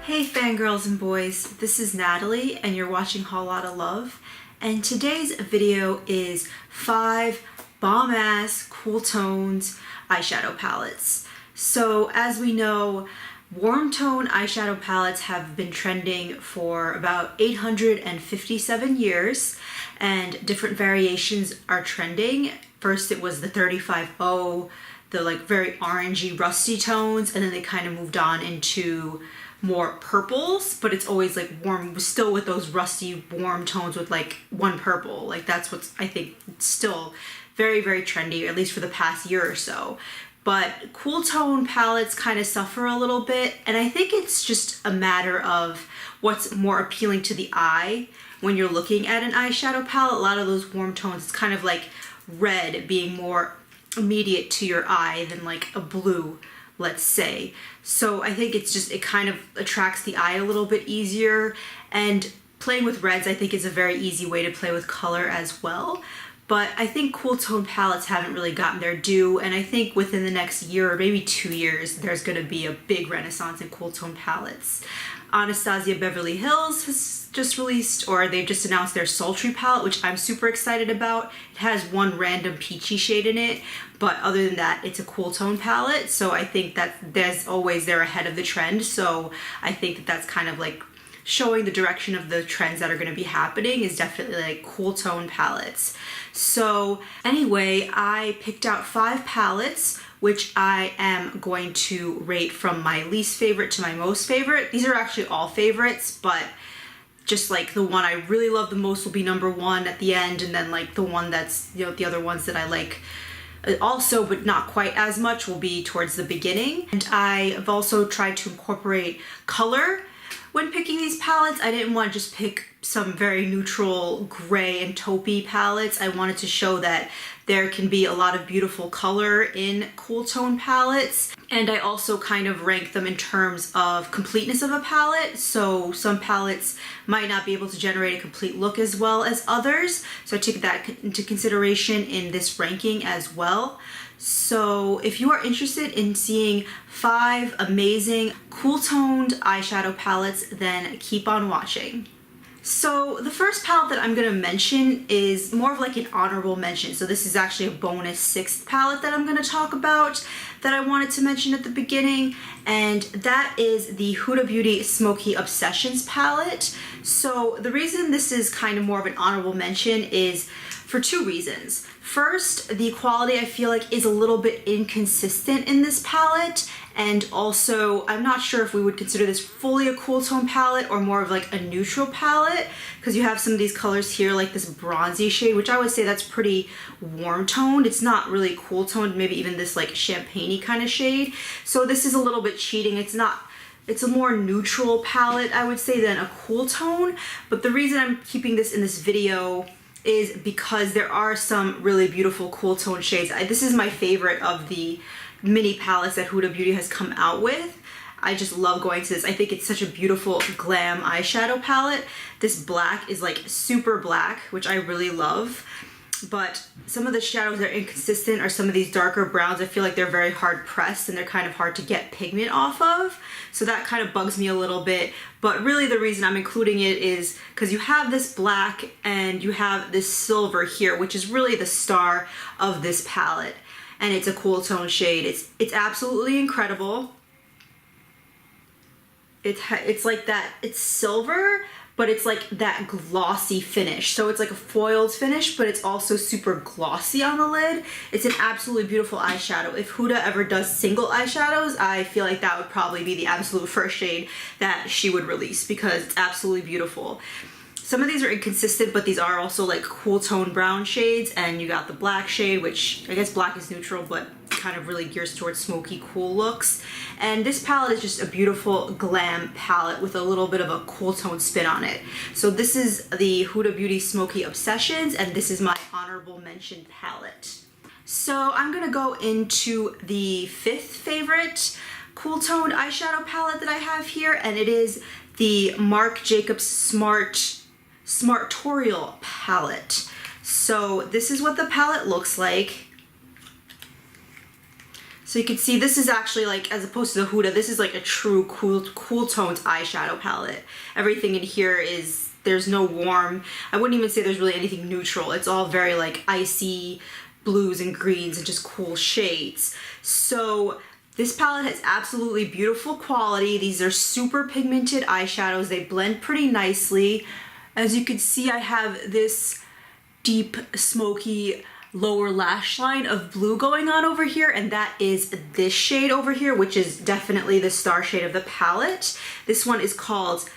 Hey fangirls and boys, this is Natalie and you're watching Whole Lotta Love, and today's video is 5 bomb-ass cool tones eyeshadow palettes. So as we know, warm tone eyeshadow palettes have been trending for about 857 years and different variations are trending. First it was the 35O, the like very orangey rusty tones, and then they kind of moved on into more purples, but it's always like warm, still with those rusty warm tones with like one purple. Like that's what's, I think, still very, very trendy, at least for the past year or so. But cool tone palettes kind of suffer a little bit, and I think it's just a matter of what's more appealing to the eye when you're looking at an eyeshadow palette. A lot of those warm tones, it's kind of like red being more immediate to your eye than like a blue, let's say. So I think it's just, it kind of attracts the eye a little bit easier, and playing with reds I think is a very easy way to play with color as well. But I think cool tone palettes haven't really gotten their due, and I think within the next year or maybe 2 years there's going to be a big renaissance in cool tone palettes. Anastasia Beverly Hills has just released, or they've just announced their Sultry palette, which I'm super excited about. It has one random peachy shade in it, but other than that, it's a cool tone palette. So I think that they're ahead of the trend. So I think that that's kind of like showing the direction of the trends that are going to be happening, is definitely like cool tone palettes. So anyway, I picked out 5 palettes which I am going to rate from my least favorite to my most favorite. These are actually all favorites, but just like the one I really love the most will be number 1 at the end, and then like the one that's, you know, the other ones that I like also but not quite as much will be towards the beginning. And I've also tried to incorporate color when picking these palettes. I didn't want to just pick some very neutral gray and taupey palettes. I wanted to show that there can be a lot of beautiful color in cool tone palettes. And I also kind of rank them in terms of completeness of a palette. So some palettes might not be able to generate a complete look as well as others. So I took that into consideration in this ranking as well. So if you are interested in seeing 5 amazing cool toned eyeshadow palettes, then keep on watching. So the first palette that I'm going to mention is more of like an honorable mention. So this is actually a bonus 6th palette that I'm going to talk about that I wanted to mention at the beginning, and that is the Huda Beauty Smokey Obsessions palette. So the reason this is kind of more of an honorable mention is for 2 reasons. First, the quality I feel like is a little bit inconsistent in this palette, and also I'm not sure if we would consider this fully a cool tone palette or more of like a neutral palette, because you have some of these colors here like this bronzy shade, which I would say that's pretty warm toned. It's not really cool toned, maybe even this like champagne-y kind of shade. So this is a little bit cheating. It's a more neutral palette, I would say, than a cool tone. But the reason I'm keeping this in this video is because there are some really beautiful cool tone shades. This is my favorite of the mini palettes that Huda Beauty has come out with. I just love going to this. I think it's such a beautiful glam eyeshadow palette. This black is like super black, which I really love. But some of the shadows that are inconsistent are some of these darker browns. I feel like they're very hard pressed and they're kind of hard to get pigment off of. So that kind of bugs me a little bit. But really the reason I'm including it is because you have this black and you have this silver here, which is really the star of this palette. And it's a cool tone shade. It's absolutely incredible. It's like that, it's silver, but it's like that glossy finish. So it's like a foiled finish, but it's also super glossy on the lid. It's an absolutely beautiful eyeshadow. If Huda ever does single eyeshadows, I feel like that would probably be the absolute first shade that she would release, because it's absolutely beautiful. Some of these are inconsistent, but these are also like cool tone brown shades, and you got the black shade, which I guess black is neutral, but kind of really gears towards smoky cool looks. And this palette is just a beautiful glam palette with a little bit of a cool tone spin on it. So this is the Huda Beauty Smokey Obsessions, and this is my honorable mention palette. So I'm gonna go into the 5th favorite cool toned eyeshadow palette that I have here, and it is the Marc Jacobs Smartorial palette. So this is what the palette looks like. So you can see this is actually like, as opposed to the Huda, this is like a true cool tones eyeshadow palette. Everything in here is, there's no warm, I wouldn't even say there's really anything neutral. It's all very like icy blues and greens and just cool shades. So this palette has absolutely beautiful quality. These are super pigmented eyeshadows. They blend pretty nicely. As you can see, I have this deep smoky lower lash line of blue going on over here, and that is this shade over here, which is definitely the star shade of the palette. This one is called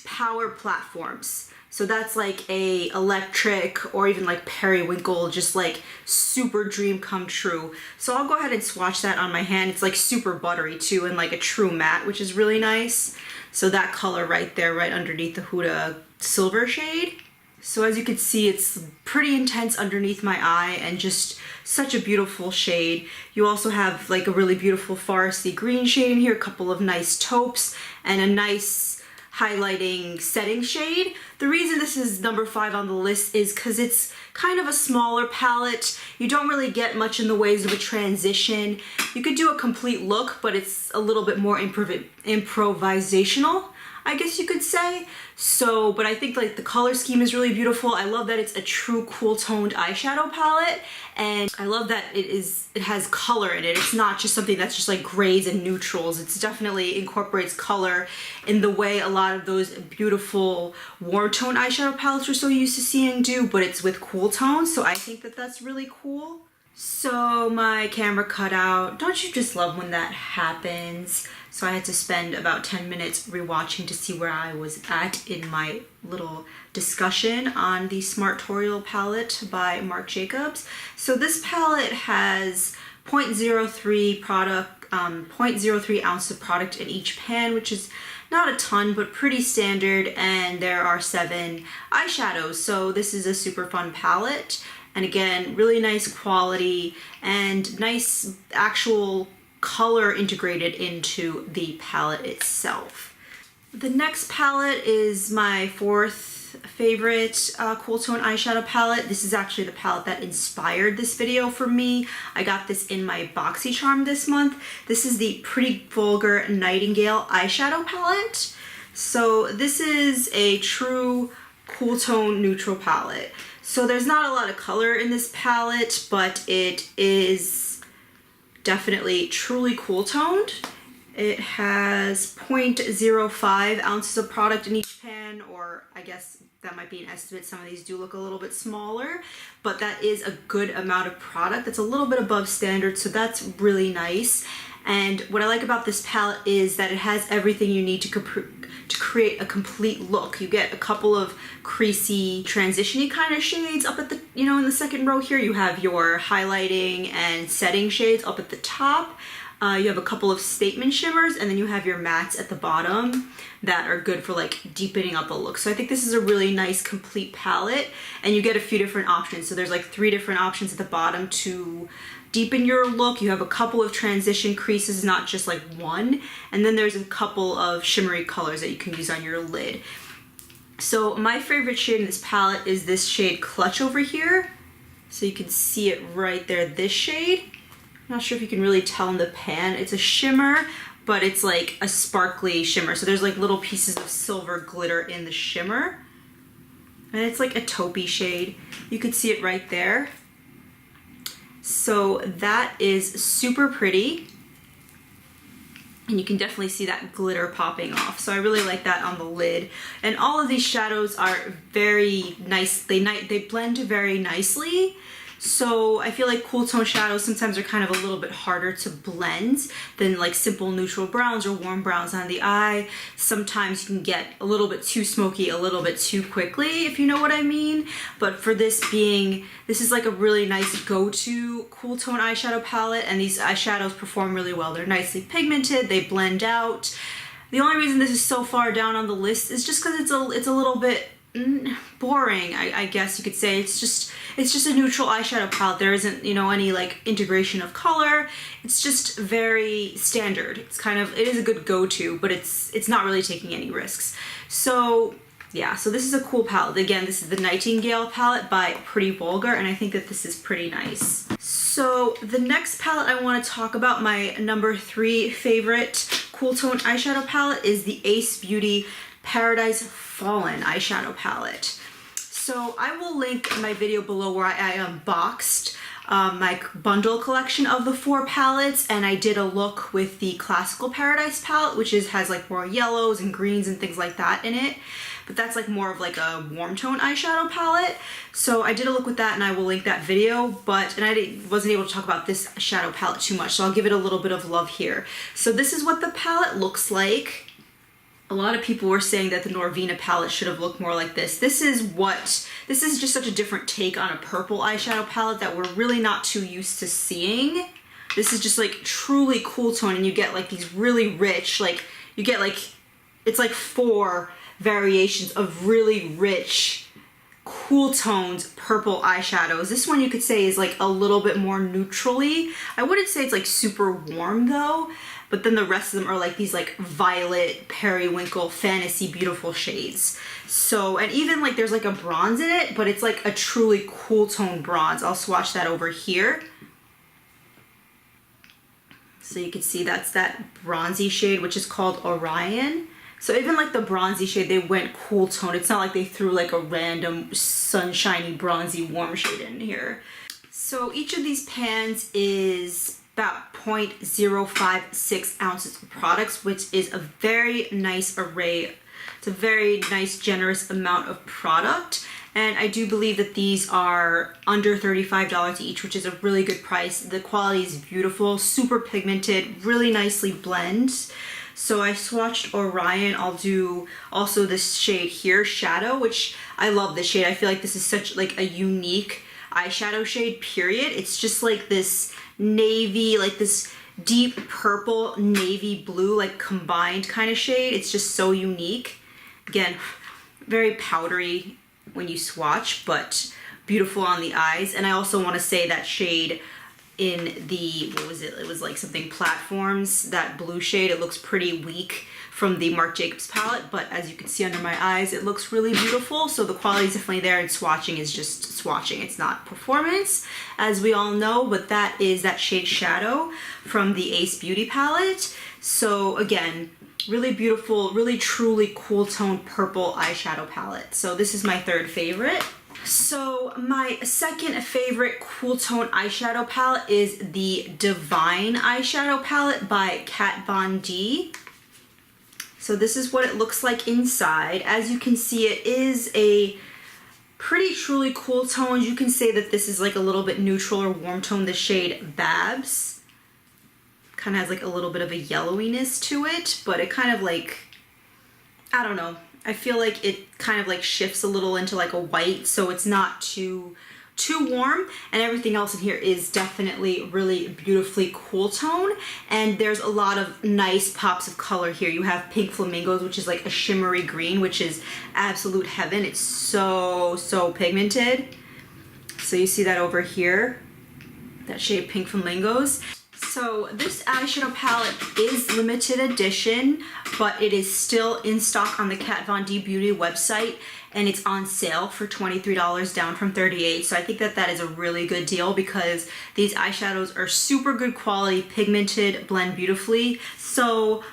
Power Platforms. So that's like a electric or even like periwinkle, just like super dream come true. So I'll go ahead and swatch that on my hand. It's like super buttery too, and like a true matte, which is really nice. So that color right there, right underneath the Huda silver shade. So as you can see, it's pretty intense underneath my eye and just such a beautiful shade. You also have like a really beautiful foresty green shade in here, a couple of nice taupes, and a nice highlighting setting shade. The reason this is number 5 on the list is because it's kind of a smaller palette. You don't really get much in the ways of a transition. You could do a complete look, but it's a little bit more improvisational, I guess you could say. So, but I think like the color scheme is really beautiful. I love that it's a true cool toned eyeshadow palette, and I love that it has color in it. It's not just something that's just like grays and neutrals. It's definitely incorporates color in the way a lot of those beautiful warm tone eyeshadow palettes we're so used to seeing do, but it's with cool tones. So I think that that's really cool. So my camera cut out. Don't you just love when that happens? So I had to spend about 10 minutes rewatching to see where I was at in my little discussion on the Smartorial palette by Marc Jacobs. So this palette has 0.03 ounce of product in each pan, which is not a ton, but pretty standard, and there are 7 eyeshadows. So this is a super fun palette. And again, really nice quality and nice actual color integrated into the palette itself. The next palette is my 4th favorite cool tone eyeshadow palette. This is actually the palette that inspired this video for me. I got this in my BoxyCharm this month. This is the Pretty Vulgar Nightingale eyeshadow palette. So this is a true cool tone neutral palette. So there's not a lot of color in this palette, but it is definitely truly cool toned. It has 0.05 ounces of product in each pan, or I guess that might be an estimate. Some of these do look a little bit smaller, but that is a good amount of product. That's a little bit above standard, so that's really nice. And what I like about this palette is that it has everything you need to create a complete look. You get a couple of creasy, transition-y kind of shades up at the, in the second row here. You have your highlighting and setting shades up at the top. You have a couple of statement shimmers, and then you have your mattes at the bottom that are good for like deepening up a look. So I think this is a really nice complete palette, and you get a few different options. So there's like 3 different options at the bottom to deepen your look. You have a couple of transition creases, not just like one, and then there's a couple of shimmery colors that you can use on your lid. So my favorite shade in this palette is this shade Clutch over here. So you can see it right there, this shade. I'm not sure if you can really tell in the pan. It's a shimmer, but it's like a sparkly shimmer. So there's like little pieces of silver glitter in the shimmer. And it's like a taupey shade. You could see it right there. So that is super pretty. And you can definitely see that glitter popping off. So I really like that on the lid. And all of these shadows are very nice. They blend very nicely. So I feel like cool tone shadows sometimes are kind of a little bit harder to blend than like simple neutral browns or warm browns on the eye. Sometimes you can get a little bit too smoky a little bit too quickly, if you know what I mean. But for this is like a really nice go-to cool tone eyeshadow palette, and these eyeshadows perform really well. They're nicely pigmented, they blend out. The only reason this is so far down on the list is just because it's a little bit boring, I guess you could say. It's just a neutral eyeshadow palette. There isn't, any like integration of color. It's just very standard. It is a good go-to, but it's not really taking any risks. So yeah, so this is a cool palette. Again, this is the Nightingale palette by Pretty Vulgar, and I think that this is pretty nice. So the next palette I want to talk about, my number 3 favorite cool tone eyeshadow palette, is the Ace Beauty Paradise Fallen eyeshadow palette. So I will link my video below where I unboxed my bundle collection of the 4 palettes, and I did a look with the Classical Paradise palette, which has like more yellows and greens and things like that in it. But that's like more of like a warm tone eyeshadow palette. So I did a look with that, and I will link that video, and I wasn't able to talk about this shadow palette too much, so I'll give it a little bit of love here. So this is what the palette looks like. A lot of people were saying that the Norvina palette should have looked more like this. This is just such a different take on a purple eyeshadow palette that we're really not too used to seeing. This is just like truly cool tone, and you get like these really rich, like you get like, it's like 4 variations of really rich, cool tones purple eyeshadows. This one you could say is like a little bit more neutrally. I wouldn't say it's like super warm though, but then the rest of them are like these like violet, periwinkle, fantasy, beautiful shades. So, and even like there's like a bronze in it, but it's like a truly cool tone bronze. I'll swatch that over here. So you can see that's that bronzy shade, which is called Orion. So even like the bronzy shade, they went cool tone. It's not like they threw like a random sunshiny, bronzy, warm shade in here. So each of these pans is about 0.056 ounces of products, which is a very nice array. It's a very nice, generous amount of product. And I do believe that these are under $35 each, which is a really good price. The quality is beautiful, super pigmented, really nicely blends. So I swatched Orion. I'll do also this shade here, Shadow, which I love this shade. I feel like this is such like a unique eyeshadow shade, period. It's just like this navy, like this deep purple, navy blue, like combined kind of shade. It's just so unique. Again, very powdery when you swatch, but beautiful on the eyes. And I also want to say that shade in the, what was it? It was like something Platforms, that blue shade. It looks pretty weak from the Marc Jacobs palette, but as you can see under my eyes, it looks really beautiful. So the quality is definitely there, and swatching is just swatching. It's not performance, as we all know, but that is that shade Shadow from the Ace Beauty palette. So again, really beautiful, really truly cool tone purple eyeshadow palette. So this is my 3rd favorite. So my 2nd favorite cool tone eyeshadow palette is the Divine eyeshadow palette by Kat Von D. So this is what it looks like inside. As you can see, it is a pretty truly cool tone. You can say that this is like a little bit neutral or warm tone, the shade Babs. Kind of has like a little bit of a yellowiness to it, but it kind of like, I don't know. I feel like it kind of like shifts a little into like a white, so it's not too warm, and everything else in here is definitely really beautifully cool tone, and there's a lot of nice pops of color here. You have Pink Flamingos, which is like a shimmery green, which is absolute heaven. It's so pigmented. So you see that over here, that shade Pink Flamingos. So this eyeshadow palette is limited edition, but it is still in stock on the Kat Von D Beauty website, and it's on sale for $23 down from $38. So I think that that is a really good deal because these eyeshadows are super good quality, pigmented, blend beautifully. So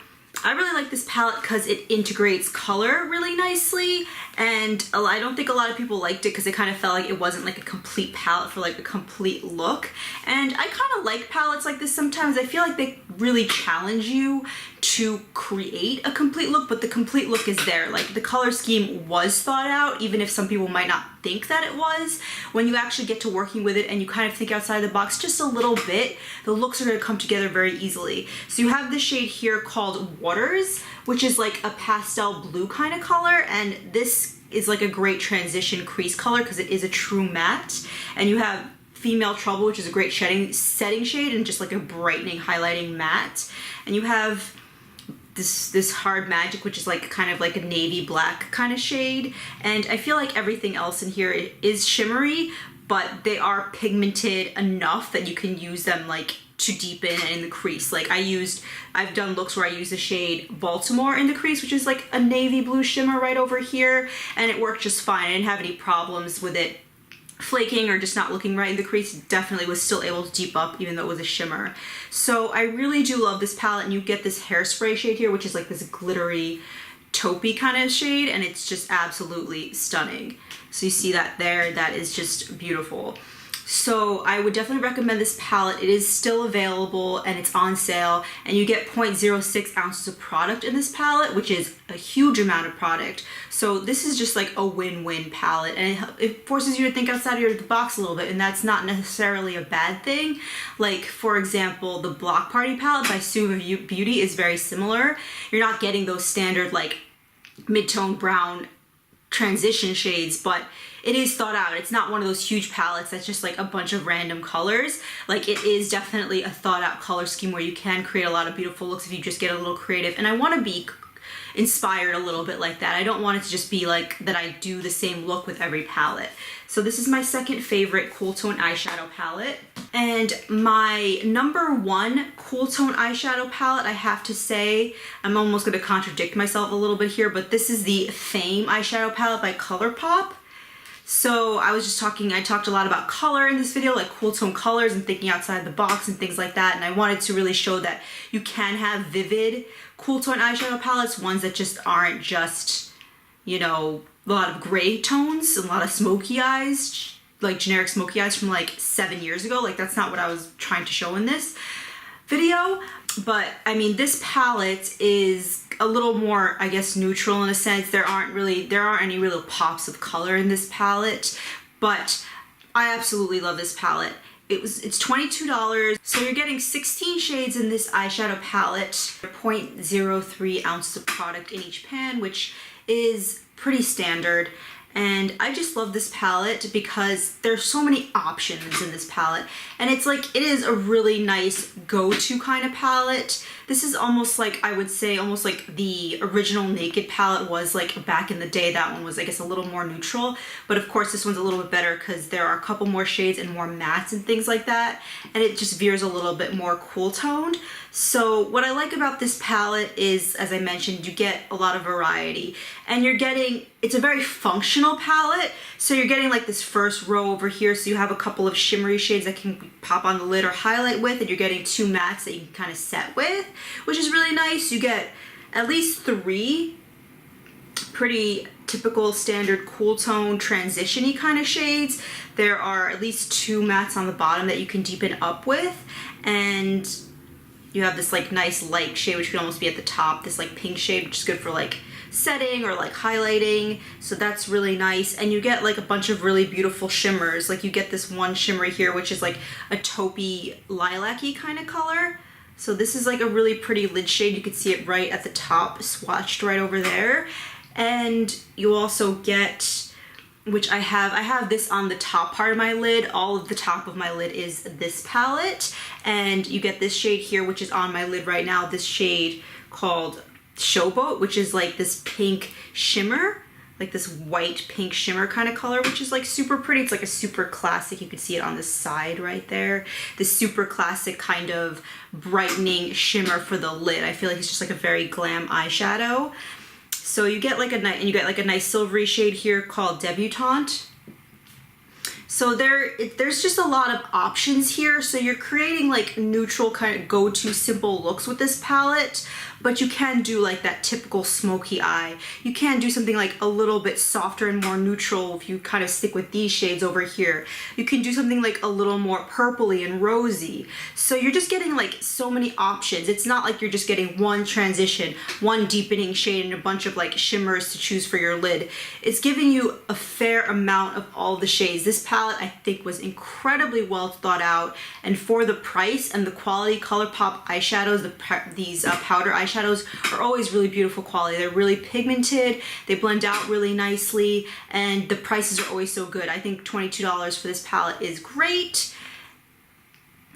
I really like this palette because it integrates color really nicely, and I don't think a lot of people liked it because it kind of felt like it wasn't like a complete palette for like a complete look. And I kind of like palettes like this sometimes. I feel like they really challenge you to create a complete look, but the complete look is there. Like the color scheme was thought out, even if some people might not think that it was. When you actually get to working with it and you kind of think outside the box just a little bit, the looks are going to come together very easily. So you have this shade here called Waters, which is like a pastel blue kind of color, and this is like a great transition crease color because it is a true matte. And you have Female Trouble, which is a great setting shade and just like a brightening, highlighting matte. And you have this Hard Magic, which is like kind of like a navy black kind of shade. And I feel like everything else in here is shimmery, but they are pigmented enough that you can use them like to deepen in the crease. Like I've done looks where I use the shade Baltimore in the crease, which is like a navy blue shimmer right over here, and it worked just fine. I didn't have any problems with it flaking or just not looking right in the crease, definitely was still able to deep up even though it was a shimmer. So I really do love this palette, and you get this hairspray shade here, which is like this glittery taupey kind of shade, and it's just absolutely stunning. So you see that there, that is just beautiful. So I would definitely recommend this palette. It is still available and it's on sale, and you get 0.06 ounces of product in this palette, which is a huge amount of product. So this is just like a win-win palette, and it forces you to think outside of the box a little bit, and that's not necessarily a bad thing. Like, for example, the Block Party palette by Suva Beauty is very similar. You're not getting those standard like mid-tone brown transition shades, but it is thought out. It's not one of those huge palettes that's just like a bunch of random colors. Like, it is definitely a thought out color scheme where you can create a lot of beautiful looks if you just get a little creative. And I want to be inspired a little bit like that. I don't want it to just be like that I do the same look with every palette. So this is my second favorite cool tone eyeshadow palette. And my number one cool tone eyeshadow palette, I have to say, I'm almost going to contradict myself a little bit here, but this is the Fame eyeshadow palette by Colorpop. So I talked a lot about color in this video, like cool tone colors and thinking outside the box and things like that. And I wanted to really show that you can have vivid cool tone eyeshadow palettes, ones that just aren't just, you know, a lot of gray tones, a lot of smoky eyes, like generic smoky eyes from like 7 years ago. Like, that's not what I was trying to show in this video. But I mean, this palette is a little more, I guess, neutral in a sense. There aren't any real pops of color in this palette, but I absolutely love this palette. It's $22, so you're getting 16 shades in this eyeshadow palette, 0.03 ounces of product in each pan, which is pretty standard. And I just love this palette because there's so many options in this palette. And it's like, it is a really nice go-to kind of palette. This is almost like, I would say, almost like the original Naked palette was like back in the day. That one was, I guess, a little more neutral. But of course, this one's a little bit better because there are a couple more shades and more mattes and things like that. And it just veers a little bit more cool toned. So what I like about this palette is, as I mentioned, you get a lot of variety. And it's a very functional palette. So you're getting like this first row over here. So you have a couple of shimmery shades that can pop on the lid or highlight with, and you're getting two mattes that you can kind of set with, which is really nice. You get at least 3 pretty typical standard cool tone transition-y kind of shades. There are at least 2 mattes on the bottom that you can deepen up with, and you have this like nice light shade, which could almost be at the top, this like pink shade, which is good for like setting or like highlighting. So that's really nice. And you get like a bunch of really beautiful shimmers. Like, you get this one shimmer here, which is like a taupey lilac-y kind of color. So this is like a really pretty lid shade. You can see it right at the top, swatched right over there. And you also get, which I have this on the top part of my lid. All of the top of my lid is this palette. And you get this shade here, which is on my lid right now, this shade called Showboat, which is like this pink shimmer, like this white pink shimmer kind of color, which is like super pretty. It's like a super classic, you can see it on the side right there, this super classic kind of brightening shimmer for the lid. I feel like it's just like a very glam eyeshadow. So you get like a nice silvery shade here called Debutante. So there's just a lot of options here. So you're creating like neutral kind of go-to simple looks with this palette, but you can do like that typical smoky eye. You can do something like a little bit softer and more neutral if you kind of stick with these shades over here. You can do something like a little more purpley and rosy. So you're just getting like so many options. It's not like you're just getting one transition, one deepening shade, and a bunch of like shimmers to choose for your lid. It's giving you a fair amount of all the shades. This palette, I think, was incredibly well thought out, and for the price and the quality, Colourpop eyeshadows, these powder eyeshadows are always really beautiful quality. They're really pigmented, they blend out really nicely, and the prices are always so good. I think $22 for this palette is great.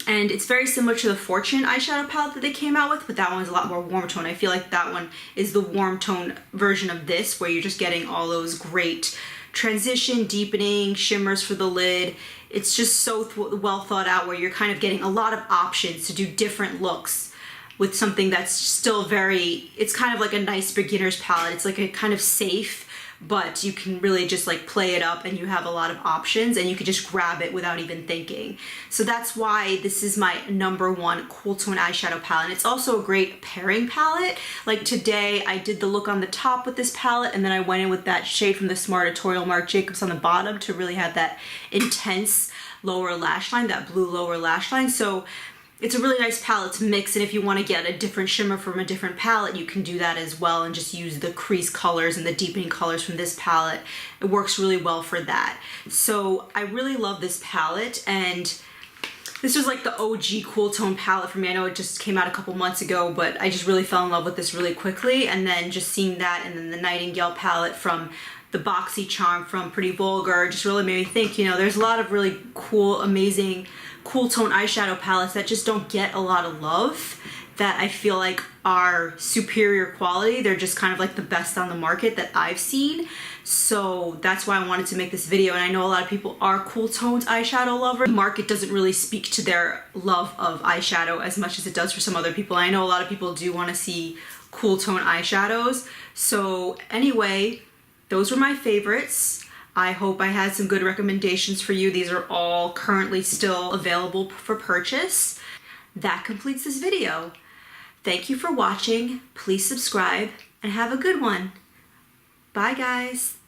And it's very similar to the Fortune eyeshadow palette that they came out with, but that one's a lot more warm tone. I feel like that one is the warm tone version of this, where you're just getting all those great transition, deepening, shimmers for the lid. It's just so well thought out, where you're kind of getting a lot of options to do different looks with something that's still it's kind of like a nice beginner's palette. It's like a kind of safe but you can really just like play it up and you have a lot of options and you can just grab it without even thinking. So that's why this is my #1 cool tone eyeshadow palette. And it's also a great pairing palette. Like today I did the look on the top with this palette, and then I went in with that shade from the Smartorial Marc Jacobs on the bottom to really have that intense lower lash line, that blue lower lash line. So it's a really nice palette to mix, and if you want to get a different shimmer from a different palette, you can do that as well and just use the crease colors and the deepening colors from this palette. It works really well for that. So I really love this palette, and this was like the OG cool tone palette for me. I know it just came out a couple months ago, but I just really fell in love with this really quickly, and then just seeing that, and then the Nightingale palette from the Boxy Charm from Pretty Vulgar just really made me think, you know, there's a lot of really cool, amazing cool tone eyeshadow palettes that just don't get a lot of love, that I feel like are superior quality. They're just kind of like the best on the market that I've seen. So that's why I wanted to make this video, and I know a lot of people are cool toned eyeshadow lovers. The market doesn't really speak to their love of eyeshadow as much as it does for some other people. And I know a lot of people do want to see cool tone eyeshadows. So anyway, those were my favorites. I hope I had some good recommendations for you. These are all currently still available for purchase. That completes this video. Thank you for watching. Please subscribe and have a good one. Bye guys.